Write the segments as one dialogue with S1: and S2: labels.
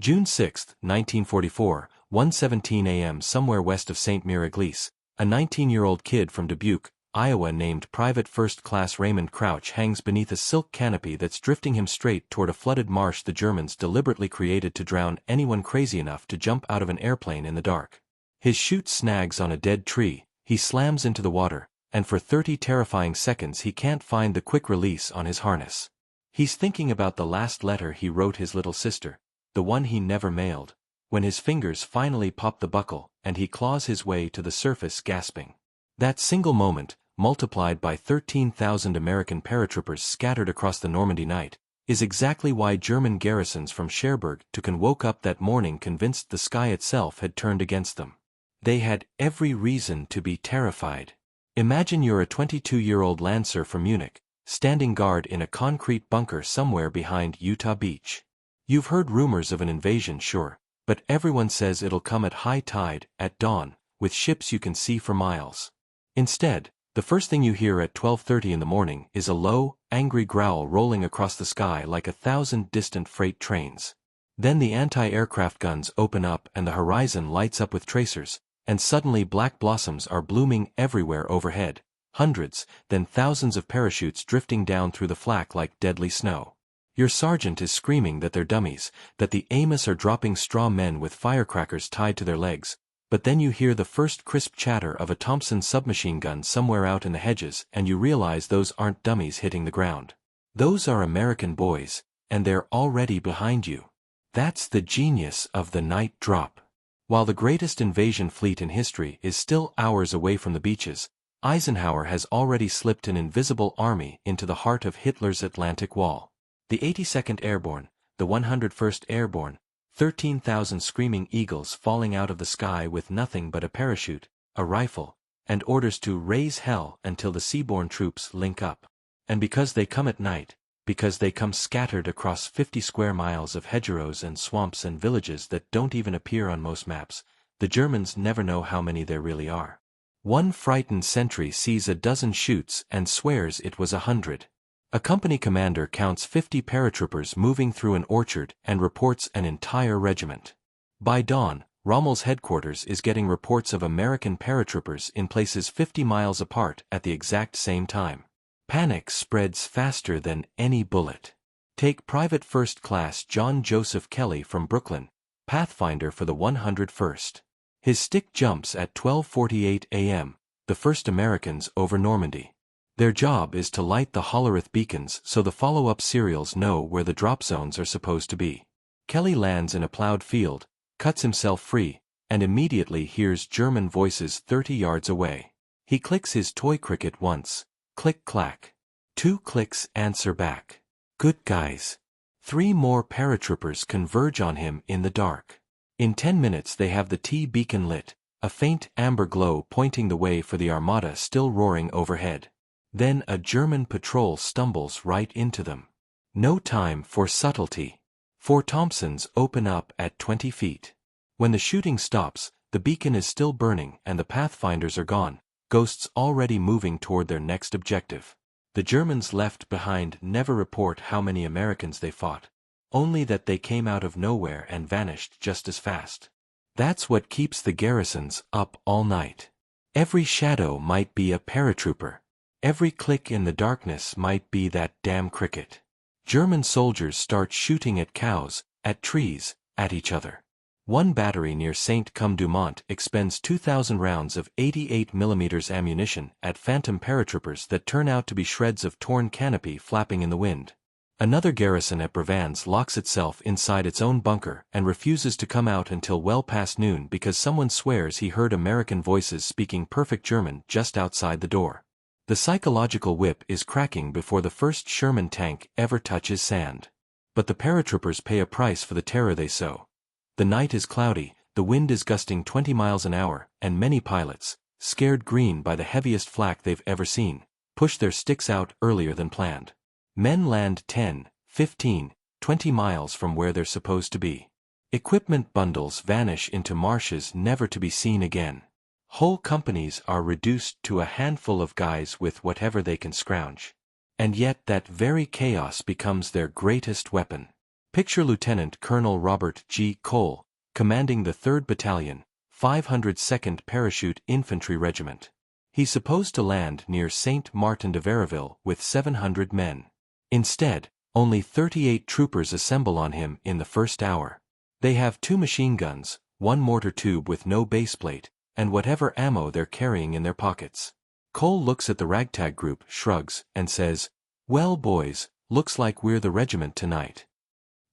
S1: June 6, 1944, 1:17 a.m. somewhere west of St. Miraglisse, a 19-year-old kid from Dubuque, Iowa named Private First Class Raymond Crouch hangs beneath a silk canopy that's drifting him straight toward a flooded marsh the Germans deliberately created to drown anyone crazy enough to jump out of an airplane in the dark. His chute snags on a dead tree, he slams into the water, and for 30 terrifying seconds he can't find the quick release on his harness. He's thinking about the last letter he wrote his little sister, the one he never mailed, when his fingers finally pop the buckle and he claws his way to the surface gasping. That single moment, multiplied by 13,000 American paratroopers scattered across the Normandy night, is exactly why German garrisons from Cherbourg to Caen woke up that morning convinced the sky itself had turned against them. They had every reason to be terrified. Imagine you're a 22-year-old Lancer from Munich, standing guard in a concrete bunker somewhere behind Utah Beach. You've heard rumors of an invasion, sure, but everyone says it'll come at high tide, at dawn, with ships you can see for miles. Instead, the first thing you hear at 12:30 in the morning is a low, angry growl rolling across the sky like 1,000 distant freight trains. Then the anti-aircraft guns open up and the horizon lights up with tracers, and suddenly black blossoms are blooming everywhere overhead, hundreds, then thousands of parachutes drifting down through the flak like deadly snow. Your sergeant is screaming that they're dummies, that the Amos are dropping straw men with firecrackers tied to their legs, but then you hear the first crisp chatter of a Thompson submachine gun somewhere out in the hedges and you realize those aren't dummies hitting the ground. Those are American boys, and they're already behind you. That's the genius of the night drop. While the greatest invasion fleet in history is still hours away from the beaches, Eisenhower has already slipped an invisible army into the heart of Hitler's Atlantic Wall. The 82nd Airborne, the 101st Airborne, 13,000 screaming eagles falling out of the sky with nothing but a parachute, a rifle, and orders to raise hell until the seaborne troops link up. And because they come at night, because they come scattered across 50 square miles of hedgerows and swamps and villages that don't even appear on most maps, the Germans never know how many there really are. One frightened sentry sees a dozen chutes and swears it was 100. A company commander counts 50 paratroopers moving through an orchard and reports an entire regiment. By dawn, Rommel's headquarters is getting reports of American paratroopers in places 50 miles apart at the exact same time. Panic spreads faster than any bullet. Take Private First Class John Joseph Kelly from Brooklyn, Pathfinder for the 101st. His stick jumps at 12:48 a.m., the first Americans over Normandy. Their job is to light the Hollerith beacons so the follow-up serials know where the drop zones are supposed to be. Kelly lands in a plowed field, cuts himself free, and immediately hears German voices 30 yards away. He clicks his toy cricket once. Click-clack. 2 clicks answer back. Good guys. 3 more paratroopers converge on him in the dark. In 10 minutes they have the T-beacon lit, a faint amber glow pointing the way for the armada still roaring overhead. Then a German patrol stumbles right into them. No time for subtlety. 4 Thompsons open up at 20 feet. When the shooting stops, the beacon is still burning and the Pathfinders are gone, ghosts already moving toward their next objective. The Germans left behind never report how many Americans they fought, only that they came out of nowhere and vanished just as fast. That's what keeps the garrisons up all night. Every shadow might be a paratrooper. Every click in the darkness might be that damn cricket. German soldiers start shooting at cows, at trees, at each other. One battery near Saint-Come-du-Mont expends 2,000 rounds of 88mm ammunition at phantom paratroopers that turn out to be shreds of torn canopy flapping in the wind. Another garrison at Brevans locks itself inside its own bunker and refuses to come out until well past noon because someone swears he heard American voices speaking perfect German just outside the door. The psychological whip is cracking before the first Sherman tank ever touches sand. But the paratroopers pay a price for the terror they sow. The night is cloudy, the wind is gusting 20 miles an hour, and many pilots, scared green by the heaviest flak they've ever seen, push their sticks out earlier than planned. Men land 10, 15, 20 miles from where they're supposed to be. Equipment bundles vanish into marshes never to be seen again. Whole companies are reduced to a handful of guys with whatever they can scrounge. And yet that very chaos becomes their greatest weapon. Picture Lieutenant Colonel Robert G. Cole, commanding the 3rd Battalion, 502nd Parachute Infantry Regiment. He's supposed to land near Saint Martin de Variville with 700 men. Instead, only 38 troopers assemble on him in the first hour. They have 2 machine guns, 1 mortar tube with no baseplate, and whatever ammo they're carrying in their pockets. Cole looks at the ragtag group, shrugs, and says, "Well, boys, looks like we're the regiment tonight."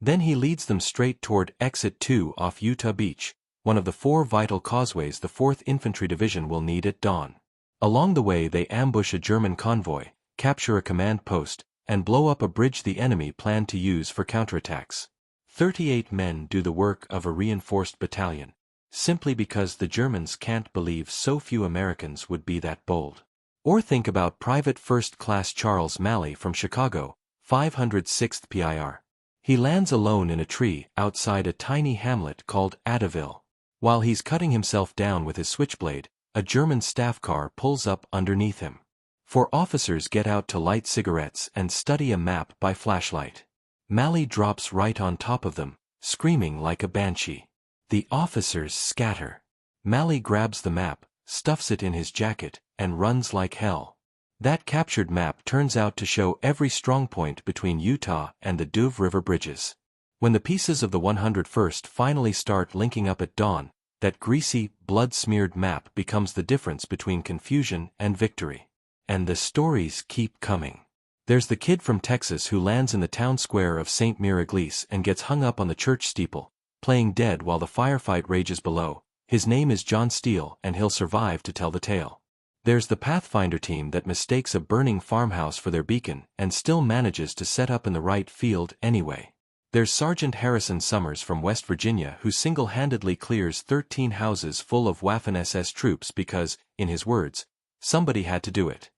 S1: Then he leads them straight toward Exit 2 off Utah Beach, one of the 4 vital causeways the 4th Infantry Division will need at dawn. Along the way they ambush a German convoy, capture a command post, and blow up a bridge the enemy planned to use for counterattacks. 38 men do the work of a reinforced battalion, simply because the Germans can't believe so few Americans would be that bold. Or think about Private First Class Charles Malley from Chicago, 506th PIR. He lands alone in a tree outside a tiny hamlet called Adaville. While he's cutting himself down with his switchblade, a German staff car pulls up underneath him. 4 officers get out to light cigarettes and study a map by flashlight. Malley drops right on top of them, screaming like a banshee. The officers scatter. Malley grabs the map, stuffs it in his jacket, and runs like hell. That captured map turns out to show every strong point between Utah and the Douve River bridges. When the pieces of the 101st finally start linking up at dawn, that greasy, blood-smeared map becomes the difference between confusion and victory. And the stories keep coming. There's the kid from Texas who lands in the town square of St. Mireglise and gets hung up on the church steeple, playing dead while the firefight rages below. His name is John Steele and he'll survive to tell the tale. There's the Pathfinder team that mistakes a burning farmhouse for their beacon and still manages to set up in the right field anyway. There's Sergeant Harrison Summers from West Virginia who single-handedly clears 13 houses full of Waffen-SS troops because, in his words, somebody had to do it.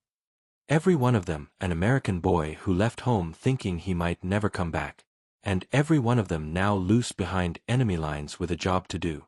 S1: Every one of them an American boy who left home thinking he might never come back, and every one of them now loose behind enemy lines with a job to do.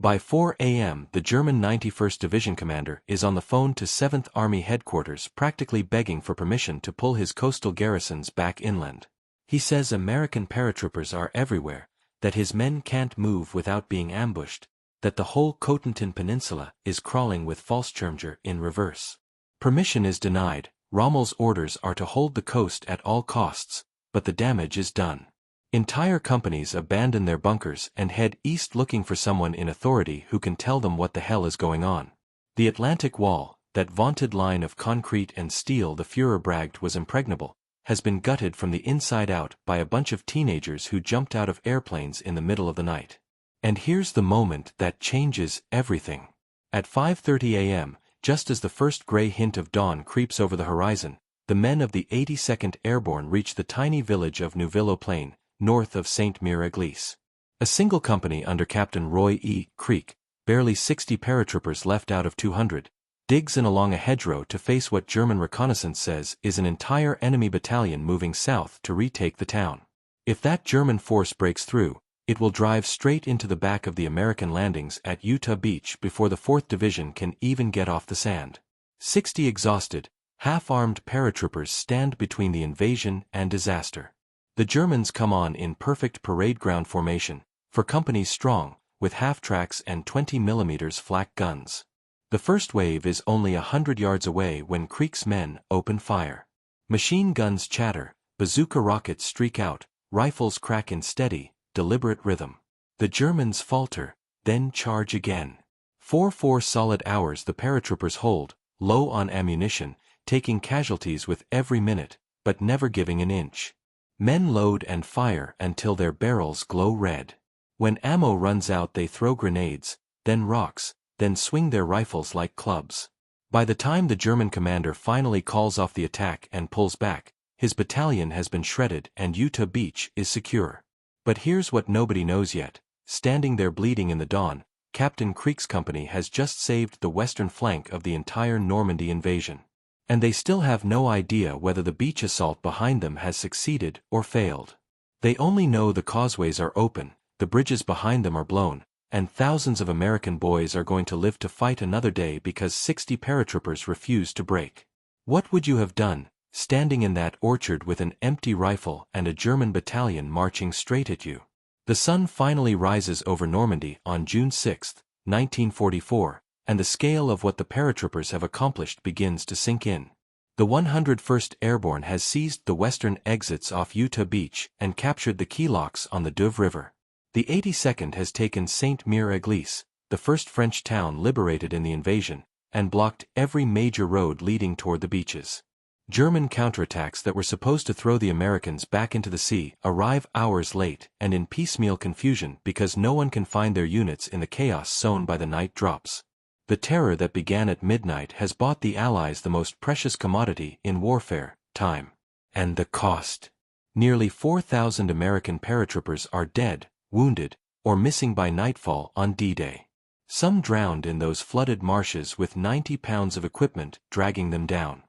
S1: By 4 a.m. the German 91st Division commander is on the phone to 7th Army headquarters practically begging for permission to pull his coastal garrisons back inland. He says American paratroopers are everywhere, that his men can't move without being ambushed, that the whole Cotentin Peninsula is crawling with Fallschirmjäger in reverse. Permission is denied. Rommel's orders are to hold the coast at all costs, but the damage is done. Entire companies abandon their bunkers and head east looking for someone in authority who can tell them what the hell is going on. The Atlantic Wall, that vaunted line of concrete and steel the Führer bragged was impregnable, has been gutted from the inside out by a bunch of teenagers who jumped out of airplanes in the middle of the night. And here's the moment that changes everything. At 5:30 a.m., just as the first gray hint of dawn creeps over the horizon, the men of the 82nd Airborne reach the tiny village of Neuville-aux-Plaines, north of St. Mireglise. A single company under Captain Roy E. Creek, barely 60 paratroopers left out of 200, digs in along a hedgerow to face what German reconnaissance says is an entire enemy battalion moving south to retake the town. If that German force breaks through, it will drive straight into the back of the American landings at Utah Beach before the 4th Division can even get off the sand. 60 exhausted, half-armed paratroopers stand between the invasion and disaster. The Germans come on in perfect parade ground formation, for companies strong, with half-tracks and 20mm flak guns. The first wave is only 100 yards away when Creek's men open fire. Machine guns chatter, bazooka rockets streak out, rifles crack in steady, deliberate rhythm. The Germans falter, then charge again. For 4 solid hours the paratroopers hold, low on ammunition, taking casualties with every minute, but never giving an inch. Men load and fire until their barrels glow red. When ammo runs out they throw grenades, then rocks, then swing their rifles like clubs. By the time the German commander finally calls off the attack and pulls back, his battalion has been shredded and Utah Beach is secure. But here's what nobody knows yet. Standing there bleeding in the dawn, Captain Creek's company has just saved the western flank of the entire Normandy invasion. And they still have no idea whether the beach assault behind them has succeeded or failed. They only know the causeways are open, the bridges behind them are blown, and thousands of American boys are going to live to fight another day because 60 paratroopers refuse to break. What would you have done, standing in that orchard with an empty rifle and a German battalion marching straight at you. The sun finally rises over Normandy on June 6, 1944, and the scale of what the paratroopers have accomplished begins to sink in. The 101st Airborne has seized the western exits off Utah Beach and captured the key locks on the Douve River. The 82nd has taken Saint-Mire-Église, the first French town liberated in the invasion, and blocked every major road leading toward the beaches. German counterattacks that were supposed to throw the Americans back into the sea arrive hours late and in piecemeal confusion because no one can find their units in the chaos sown by the night drops. The terror that began at midnight has bought the Allies the most precious commodity in warfare, time. And the cost. Nearly 4,000 American paratroopers are dead, wounded, or missing by nightfall on D-Day. Some drowned in those flooded marshes with 90 pounds of equipment dragging them down.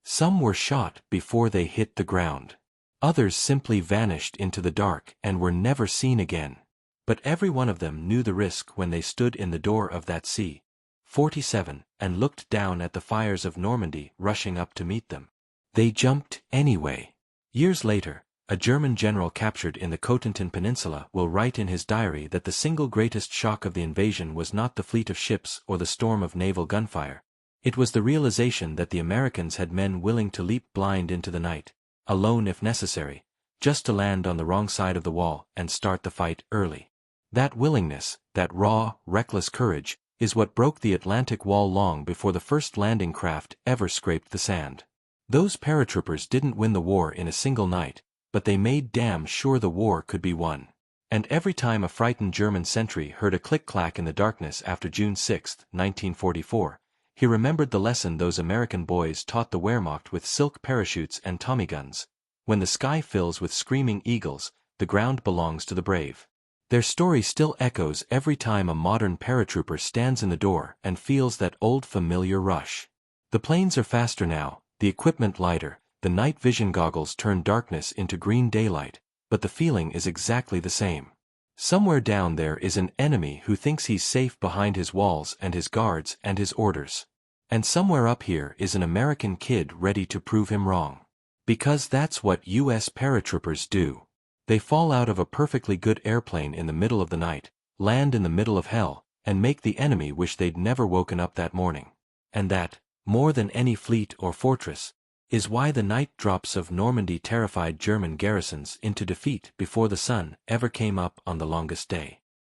S1: Some were shot before they hit the ground. Others simply vanished into the dark and were never seen again. But every one of them knew the risk when they stood in the door of that C-47 and looked down at the fires of Normandy rushing up to meet them. They jumped anyway. Years later, a German general captured in the Cotentin Peninsula will write in his diary that the single greatest shock of the invasion was not the fleet of ships or the storm of naval gunfire. It was the realization that the Americans had men willing to leap blind into the night, alone if necessary, just to land on the wrong side of the wall and start the fight early. That willingness, that raw, reckless courage, is what broke the Atlantic Wall long before the first landing craft ever scraped the sand. Those paratroopers didn't win the war in a single night, but they made damn sure the war could be won. And every time a frightened German sentry heard a click-clack in the darkness after June 6, 1944, he remembered the lesson those American boys taught the Wehrmacht with silk parachutes and Tommy guns. When the sky fills with screaming eagles, the ground belongs to the brave. Their story still echoes every time a modern paratrooper stands in the door and feels that old familiar rush. The planes are faster now, the equipment lighter, the night vision goggles turn darkness into green daylight, but the feeling is exactly the same. Somewhere down there is an enemy who thinks he's safe behind his walls and his guards and his orders. And somewhere up here is an American kid ready to prove him wrong. Because that's what U.S. paratroopers do. They fall out of a perfectly good airplane in the middle of the night, land in the middle of hell, and make the enemy wish they'd never woken up that morning. And that, more than any fleet or fortress, is why the night drops of Normandy terrified German garrisons into defeat before the sun ever came up on the longest day.